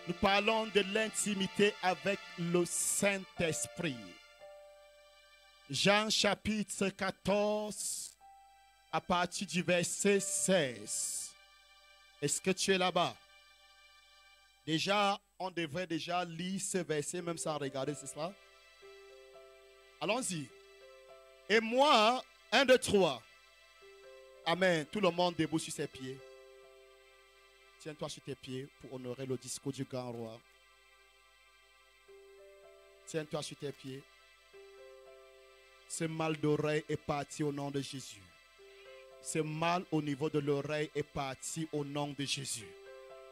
Nous parlons de l'intimité avec le Saint-Esprit. Jean chapitre 14, à partir du verset 16. Est-ce que tu es là-bas? Déjà, on devrait déjà lire ce verset même sans regarder, c'est cela? Allons-y. Et moi, 1, 2, 3. Amen. Tout le monde debout sur ses pieds. Tiens-toi sur tes pieds pour honorer le discours du grand roi. Tiens-toi sur tes pieds. Ce mal d'oreille est parti au nom de Jésus. Ce mal au niveau de l'oreille est parti au nom de Jésus.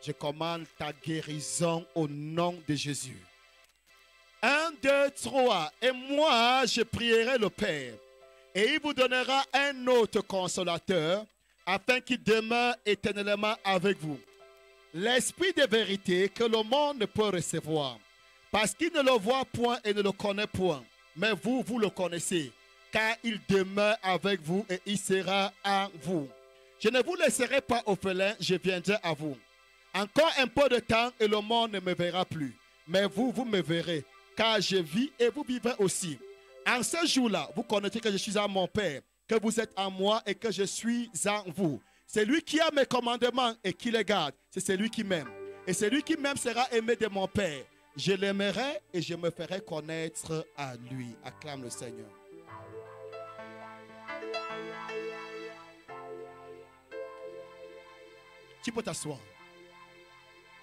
Je commande ta guérison au nom de Jésus. 1, 2, 3. Et moi, je prierai le Père. Et il vous donnera un autre consolateur afin qu'il demeure éternellement avec vous. L'esprit de vérité que le monde ne peut recevoir. Parce qu'il ne le voit point et ne le connaît point. Mais vous, vous le connaissez. Car il demeure avec vous et il sera en vous. Je ne vous laisserai pas orphelin, je viendrai à vous. Encore un peu de temps et le monde ne me verra plus. Mais vous, vous me verrez. Car je vis et vous vivez aussi. En ce jour-là, vous connaissez que je suis en mon Père, que vous êtes en moi et que je suis en vous. C'est lui qui a mes commandements et qui les garde. C'est celui qui m'aime. Et celui qui m'aime sera aimé de mon Père. Je l'aimerai et je me ferai connaître à lui. Acclame le Seigneur. Tu peux t'asseoir.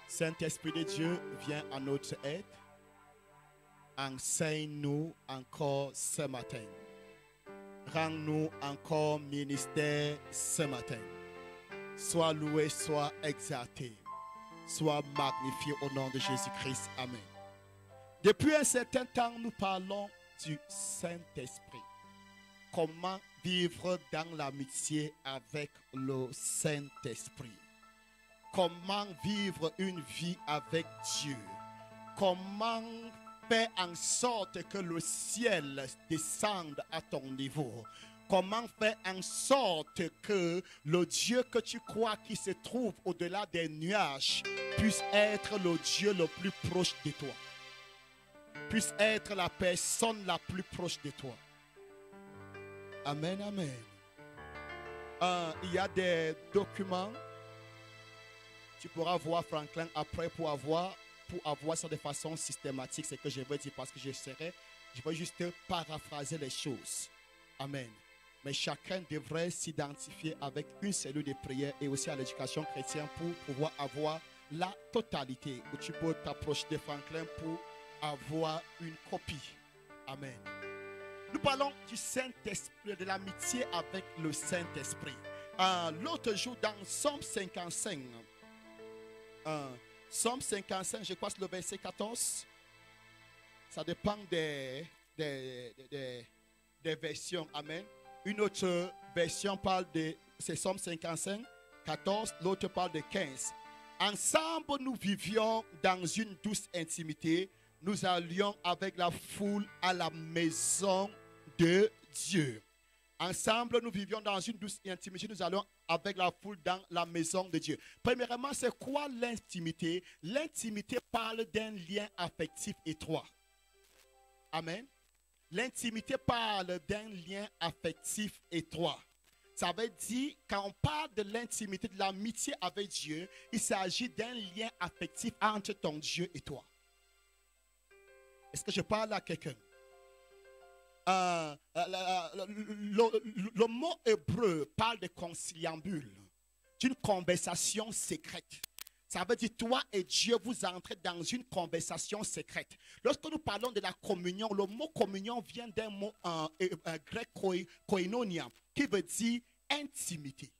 Saint-Esprit de Dieu, viens à notre aide. Enseigne-nous encore ce matin. Rends-nous encore ministère ce matin. Sois loué, sois exalté. Sois magnifié au nom de Jésus-Christ. Amen. Depuis un certain temps, nous parlons du Saint-Esprit. Comment vivre dans l'amitié avec le Saint-Esprit. Comment vivre une vie avec Dieu. Comment faire en sorte que le ciel descende à ton niveau. Comment faire en sorte que le Dieu que tu crois qui se trouve au-delà des nuages puisse être le Dieu le plus proche de toi. Puisse être la personne la plus proche de toi. Amen, amen. Il y a des documents. Tu pourras voir Franklin après pour avoir ça de façon systématique, c'est que je veux dire parce que je vais juste paraphraser les choses. Amen. Mais chacun devrait s'identifier avec une cellule de prière et aussi à l'éducation chrétienne pour pouvoir avoir la totalité. Où tu peux t'approcher de Franklin pour avoir une copie. Amen. Nous parlons du Saint-Esprit, de l'amitié avec le Saint-Esprit. L'autre jour dans Somme 55, Somme 55, je crois que c'est le verset 14. Ça dépend des versions. Amen. Une autre version parle de, c'est Somme 55, 14. L'autre parle de 15. Ensemble, nous vivions dans une douce intimité. Nous allions avec la foule à la maison de Dieu. Ensemble, nous vivions dans une douce intimité. Nous allons avec la foule dans la maison de Dieu. Premièrement, c'est quoi l'intimité? L'intimité parle d'un lien affectif étroit. Amen. L'intimité parle d'un lien affectif étroit. Ça veut dire, quand on parle de l'intimité, de l'amitié avec Dieu, il s'agit d'un lien affectif entre ton Dieu et toi. Est-ce que je parle à quelqu'un? Le mot hébreu parle de conciliambule, d'une conversation secrète. Ça veut dire toi et Dieu, vous entrez dans une conversation secrète. Lorsque nous parlons de la communion, le mot communion vient d'un mot grec koinonia, qui veut dire intimité.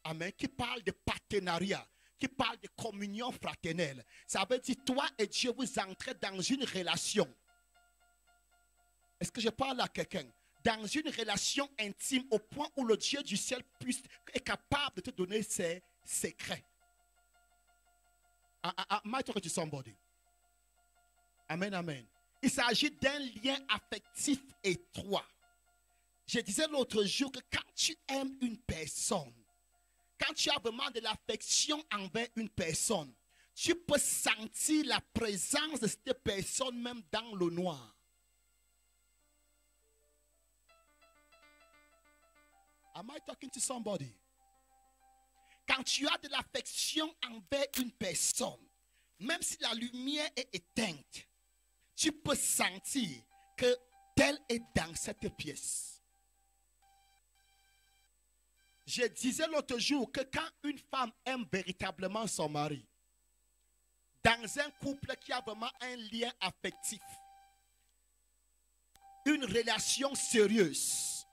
Amen. Qui parle de partenariat, qui parle de communion fraternelle. Ça veut dire toi et Dieu, vous entrez dans une relation. Est-ce que je parle à quelqu'un? Dans une relation intime au point où le Dieu du ciel est capable de te donner ses secrets. Am I talking to somebody? Amen, amen. Il s'agit d'un lien affectif étroit. Je disais l'autre jour que quand tu aimes une personne, quand tu as vraiment de l'affection envers une personne, tu peux sentir la présence de cette personne même dans le noir. Am I talking to somebody? Quand tu as de l'affection envers une personne, même si la lumière est éteinte, tu peux sentir que tel est dans cette pièce. Je disais l'autre jour que quand une femme aime véritablement son mari, dans un couple qui a vraiment un lien affectif, une relation sérieuse,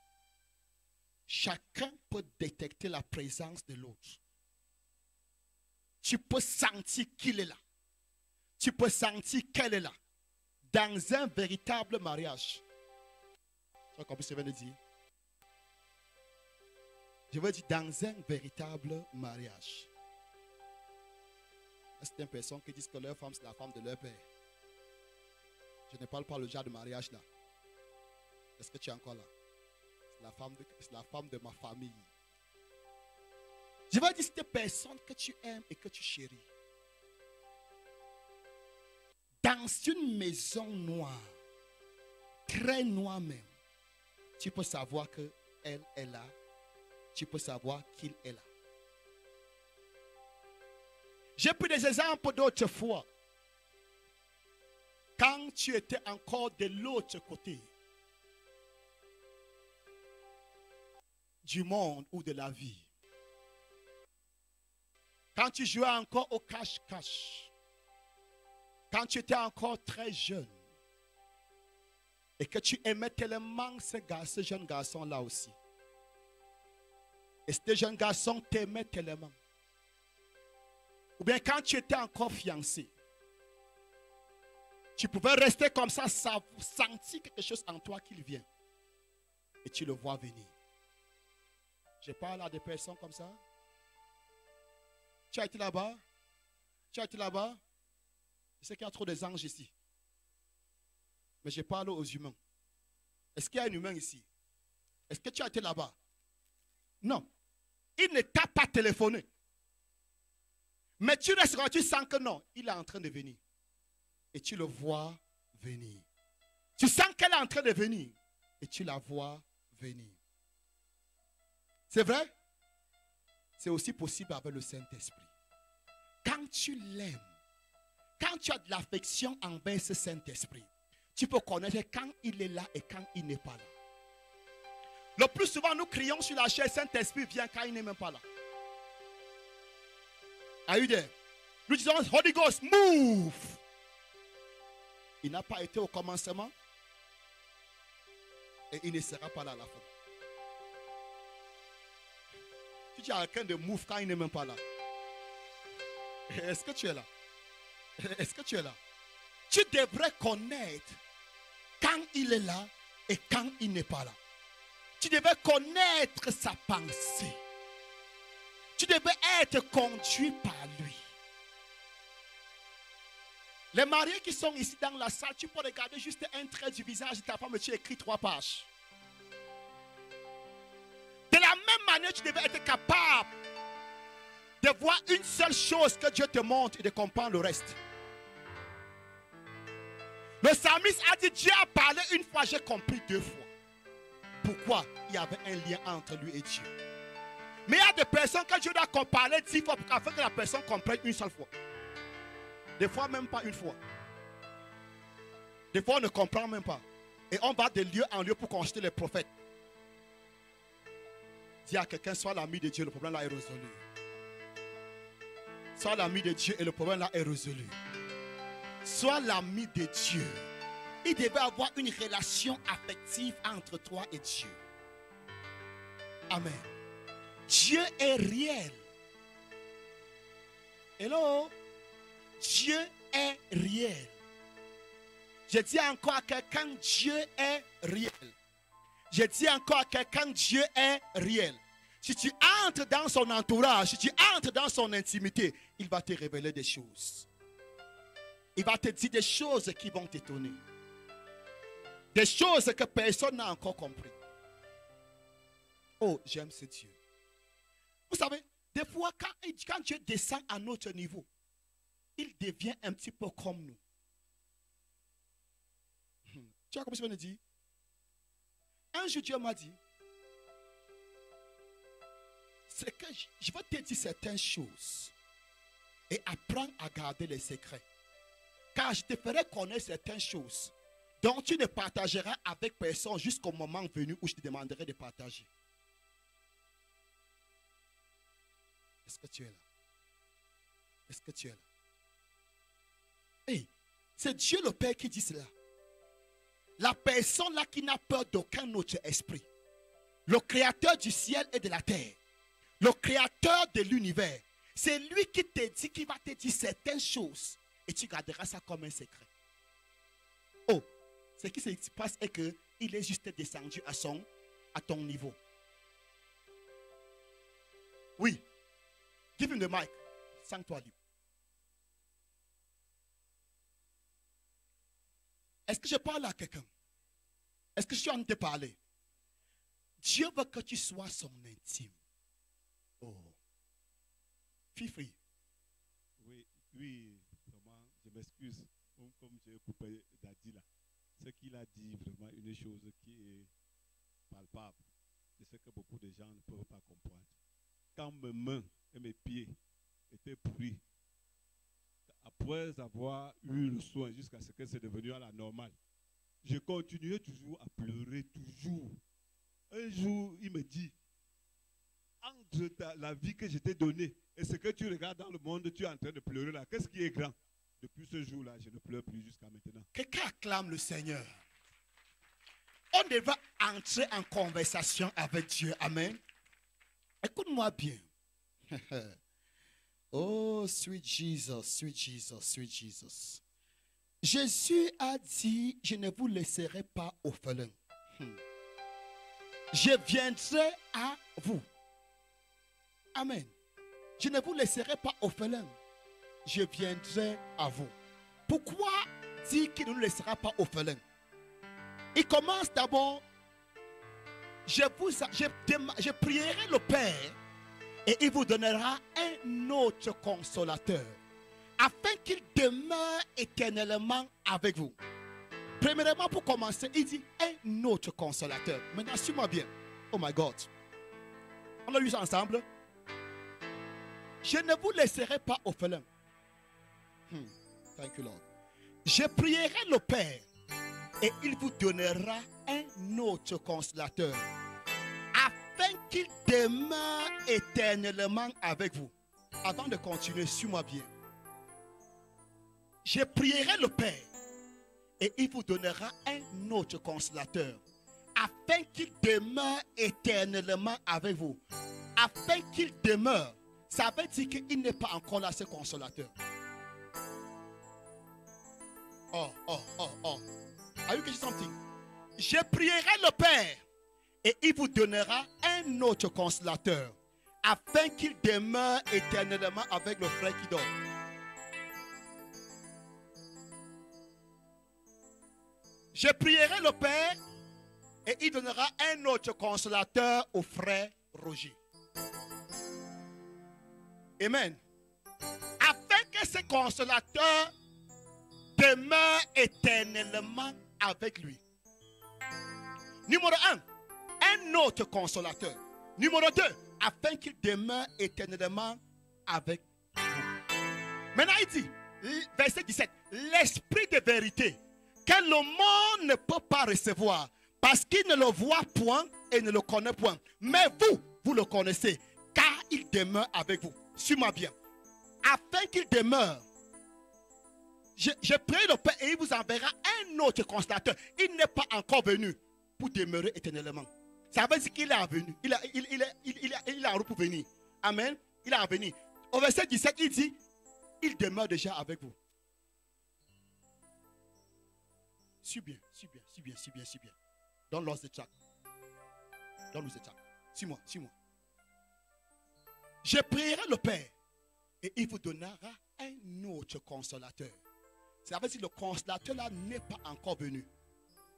chacun peut détecter la présence de l'autre. Tu peux sentir qu'il est là. Tu peux sentir qu'elle est là. Dans un véritable mariage. Tu as compris ce que je viens de dire? Je veux dire dans un véritable mariage. C'est une personne qui dit que leur femme, c'est la femme de leur père. Je ne parle pas le genre de mariage là. Est-ce que tu es encore là? C'est la femme de ma famille. Je veux dire cette personne que tu aimes et que tu chéris. Dans une maison noire, très noire même, tu peux savoir qu'elle est là. Tu peux savoir qu'il est là. J'ai pris des exemples d'autres fois. Quand tu étais encore de l'autre côté du monde ou de la vie. Quand tu jouais encore au cache-cache. Quand tu étais encore très jeune. Et que tu aimais tellement ce jeune garçon-là aussi. Et ce jeune garçon t'aimait tellement. Ou bien quand tu étais encore fiancé. Tu pouvais rester comme ça, sentir quelque chose en toi qui vient. Et tu le vois venir. Je parle à des personnes comme ça. Tu as été là-bas? Tu as été là-bas? Je sais qu'il y a trop d'anges ici. Mais je parle aux humains. Est-ce qu'il y a un humain ici? Est-ce que tu as été là-bas? Non. Il ne t'a pas téléphoné. Mais tu restes quand tu sens que non, il est en train de venir. Et tu le vois venir. Tu sens qu'elle est en train de venir. Et tu la vois venir. C'est vrai? C'est aussi possible avec le Saint-Esprit. Quand tu l'aimes, quand tu as de l'affection envers ce Saint-Esprit, tu peux connaître quand il est là et quand il n'est pas là. Le plus souvent, nous crions sur la chaise, Saint-Esprit vient quand il n'est même pas là. Are you there? Nous disons, Holy Ghost, move. Il n'a pas été au commencement et il ne sera pas là à la fin. Tu dis à quelqu'un de move quand il n'est même pas là. Est-ce que tu es là? Est-ce que tu es là? Tu devrais connaître quand il est là et quand il n'est pas là. Tu devrais connaître sa pensée. Tu devrais être conduit par lui. Les mariés qui sont ici dans la salle, tu peux regarder juste un trait du visage de ta femme et tu écris 3 pages. De la même manière, tu devrais être capable de voir une seule chose que Dieu te montre et de comprendre le reste. Le psalmiste a dit, Dieu a parlé une fois, j'ai compris 2 fois. Pourquoi? Il y avait un lien entre lui et Dieu. Mais il y a des personnes que Dieu doit parler 10 fois afin que la personne comprenne une seule fois. Des fois, même pas une fois. Des fois, on ne comprend même pas. Et on va de lieu en lieu pour consulter les prophètes. Dis à quelqu'un, sois l'ami de Dieu, le problème là est résolu. Sois l'ami de Dieu et le problème là est résolu. Sois l'ami de Dieu. Il devait avoir une relation affective entre toi et Dieu. Amen. Dieu est réel. Hello? Dieu est réel. Je dis encore à quelqu'un, Dieu est réel. Je dis encore à quelqu'un, Dieu est réel. Si tu entres dans son entourage, si tu entres dans son intimité, il va te révéler des choses. Il va te dire des choses qui vont t'étonner. Des choses que personne n'a encore compris. Oh, j'aime ce Dieu. Vous savez, des fois, quand Dieu descend à notre niveau, il devient un petit peu comme nous. Tu vois comment je viens de dire? Un jour, Dieu m'a dit, c'est que je vais te dire certaines choses et apprends à garder les secrets. Car je te ferai connaître certaines choses dont tu ne partageras avec personne jusqu'au moment venu où je te demanderai de partager. Est-ce que tu es là? Est-ce que tu es là? Hey, c'est Dieu le Père qui dit cela. La personne là qui n'a peur d'aucun autre esprit. Le créateur du ciel et de la terre. Le créateur de l'univers. C'est lui qui te dit, qui va te dire certaines choses. Et tu garderas ça comme un secret. Oh, ce qui se passe est qu'il est juste descendu à ton niveau. Oui. Give him the mic. Sens-toi libre. Est-ce que je parle à quelqu'un? Est-ce que je suis en train de te parler? Dieu veut que tu sois son intime. Oh. Fifi. Oui, vraiment, je m'excuse. Comme j'ai coupé Daddy là. Ce qu'il a dit, vraiment, une chose qui est palpable. C'est ce que beaucoup de gens ne peuvent pas comprendre. Quand mes mains et mes pieds étaient pourris, après avoir eu le soin jusqu'à ce que c'est devenu à la normale, je continuais toujours à pleurer, toujours. Un jour, il me dit, entre la vie que je t'ai donnée et ce que tu regardes dans le monde, tu es en train de pleurer là. Qu'est-ce qui est grand? Depuis ce jour-là, je ne pleure plus jusqu'à maintenant. Quelqu'un acclame le Seigneur. On devrait entrer en conversation avec Dieu. Amen. Écoute-moi bien. Oh, sweet Jesus, sweet Jesus, sweet Jesus. Jésus a dit, je ne vous laisserai pas orphelins. Je viendrai à vous. Amen. Je ne vous laisserai pas orphelins. Je viendrai à vous. Pourquoi dire qu'il ne nous laissera pas orphelins? Il commence d'abord, je prierai le Père et il vous donnera un autre consolateur afin qu'il demeure éternellement avec vous. Premièrement, pour commencer, il dit un autre consolateur. Maintenant, suis-moi bien. Oh my God. On a lu ça ensemble. Je ne vous laisserai pas orphelins. Thank you, Lord. Je prierai le Père et il vous donnera un autre consolateur afin qu'il demeure éternellement avec vous. Avant de continuer, suis-moi bien. Je prierai le Père et il vous donnera un autre consolateur afin qu'il demeure éternellement avec vous. Afin qu'il demeure, ça veut dire qu'il n'est pas encore là, ce consolateur. Oh. Are you getting something? Je prierai le Père et il vous donnera un autre consolateur afin qu'il demeure éternellement avec le frère qui dort. Je prierai le Père et il donnera un autre consolateur au frère Roger. Amen. Afin que ce consolateur demeure éternellement avec lui. Numéro 1, un autre consolateur. Numéro 2, afin qu'il demeure éternellement avec vous. Maintenant il dit, verset 17, l'esprit de vérité que le monde ne peut pas recevoir parce qu'il ne le voit point et ne le connaît point. Mais vous le connaissez car il demeure avec vous. Suis-moi bien. Afin qu'il demeure, je prie le Père et il vous enverra un autre consolateur. Il n'est pas encore venu pour demeurer éternellement. Ça veut dire qu'il est venu. Il est en route pour venir. Amen. Il est venu. Au verset 17, il dit, il demeure déjà avec vous. Suis bien. Don't lose the track. Suis-moi. Je prierai le Père et il vous donnera un autre consolateur. Ça veut dire que le consolateur là n'est pas encore venu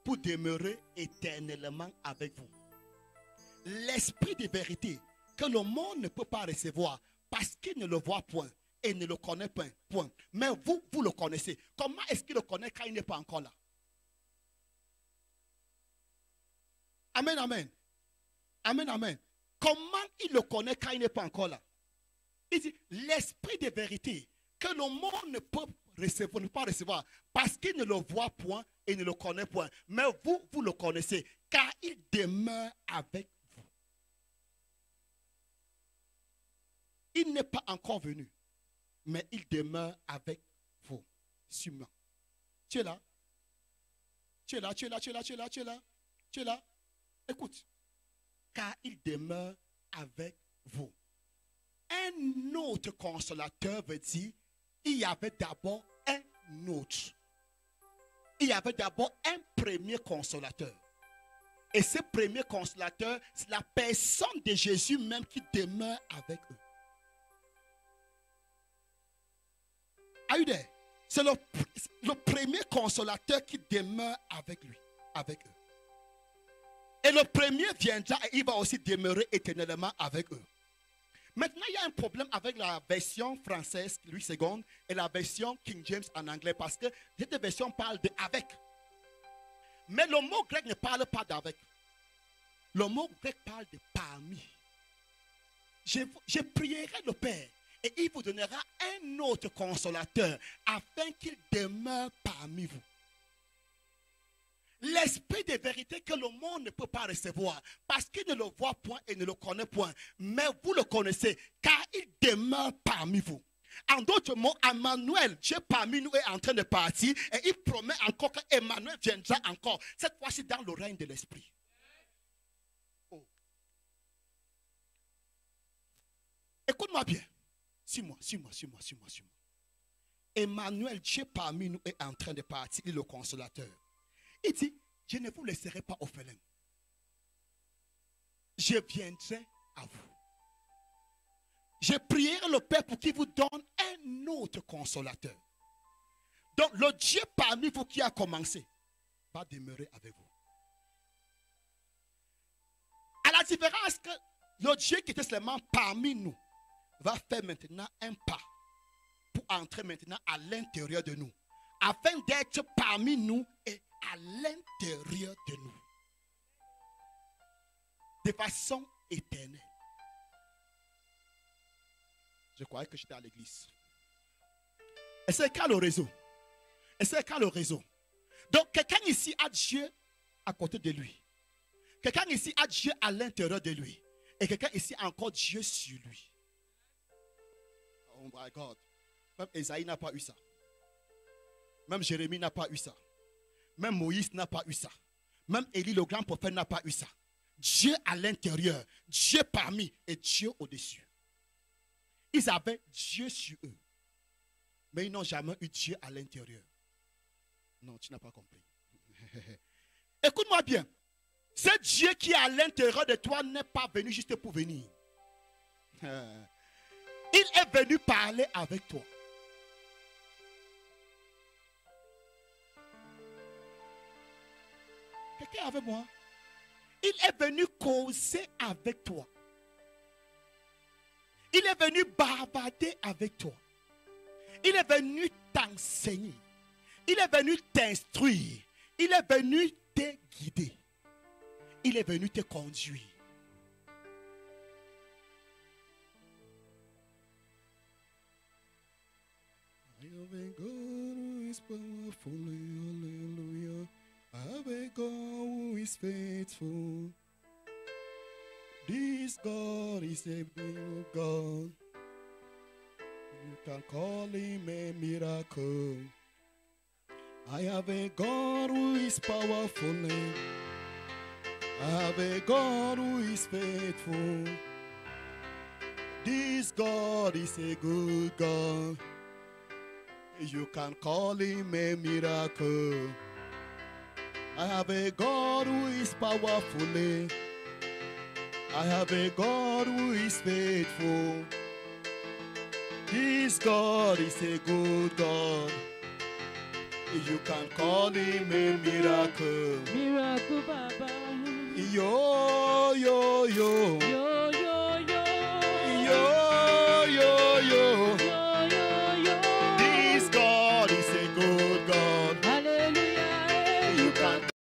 pour demeurer éternellement avec vous. L'esprit de vérité que le monde ne peut pas recevoir parce qu'il ne le voit point et ne le connaît pas. Point. Mais vous, vous le connaissez. Comment est-ce qu'il le connaît quand il n'est pas encore là? Amen, amen. Amen, amen. Comment il le connaît quand il n'est pas encore là? Il dit, l'esprit de vérité que le monde ne peut recevoir, ne pas recevoir, parce qu'il ne le voit point et ne le connaît point. Mais vous, vous le connaissez, car il demeure avec vous. Il n'est pas encore venu, mais il demeure avec vous. Sûrement. Tu es là? Tu es là, tu es là, tu es là, tu es là, tu es là, tu es là? Écoute. Car il demeure avec vous. Un autre consolateur veut dire, il y avait d'abord un autre. Il y avait d'abord un premier consolateur. Et ce premier consolateur, c'est la personne de Jésus même qui demeure avec eux. Are you there? C'est le premier consolateur qui demeure avec lui, avec eux. Et le premier viendra et il va aussi demeurer éternellement avec eux. Maintenant, il y a un problème avec la version française, Louis II, et la version King James en anglais, parce que les deux versions parlent de avec. Mais le mot grec ne parle pas d'avec. Le mot grec parle de parmi. Je prierai le Père et il vous donnera un autre consolateur afin qu'il demeure parmi vous. L'esprit de vérité que le monde ne peut pas recevoir parce qu'il ne le voit point et ne le connaît point. Mais vous le connaissez car il demeure parmi vous. En d'autres mots, Emmanuel, Dieu parmi nous est en train de partir et il promet encore qu'Emmanuel viendra encore. Cette fois-ci dans le règne de l'esprit. Oh. Écoute-moi bien. Suis-moi. Emmanuel, Dieu parmi nous est en train de partir, il est le consolateur. Il dit, je ne vous laisserai pas orphelin. Je viendrai à vous. Je prierai le Père pour qu'il vous donne un autre consolateur. Donc le Dieu parmi vous qui a commencé va demeurer avec vous. À la différence que le Dieu qui était seulement parmi nous va faire maintenant un pas pour entrer maintenant à l'intérieur de nous. Afin d'être parmi nous et à l'intérieur de nous. De façon éternelle. Je croyais que j'étais à l'église. Et c'est quand le réseau. Donc quelqu'un ici a Dieu à côté de lui. Quelqu'un ici a Dieu à l'intérieur de lui. Et quelqu'un ici a encore Dieu sur lui. Oh my God. Même Esaïe n'a pas eu ça. Même Jérémie n'a pas eu ça. Même Moïse n'a pas eu ça. Même Élie, le grand prophète, n'a pas eu ça. Dieu à l'intérieur, Dieu parmi et Dieu au-dessus. Ils avaient Dieu sur eux. Mais ils n'ont jamais eu Dieu à l'intérieur. Non, tu n'as pas compris. Écoute-moi bien. Ce Dieu qui est à l'intérieur de toi n'est pas venu juste pour venir. Il est venu parler avec toi. Quelqu'un avec moi? Il est venu causer avec toi. Il est venu bavarder avec toi. Il est venu t'enseigner. Il est venu t'instruire. Il est venu te guider. Il est venu te conduire. I have a God who is powerful, hallelujah. I have a God who is faithful. This God is a big God. You can call him a miracle. I have a God who is powerful. I have a God who is faithful. This God is a good God. You can call him a miracle. I have a God who is powerful. I have a God who is faithful. This God is a good God. You can call him a miracle. Miracle Baba. Yo, yo, yo. Yo, yo, yo. Yo, yo, yo. Yo, yo, canter.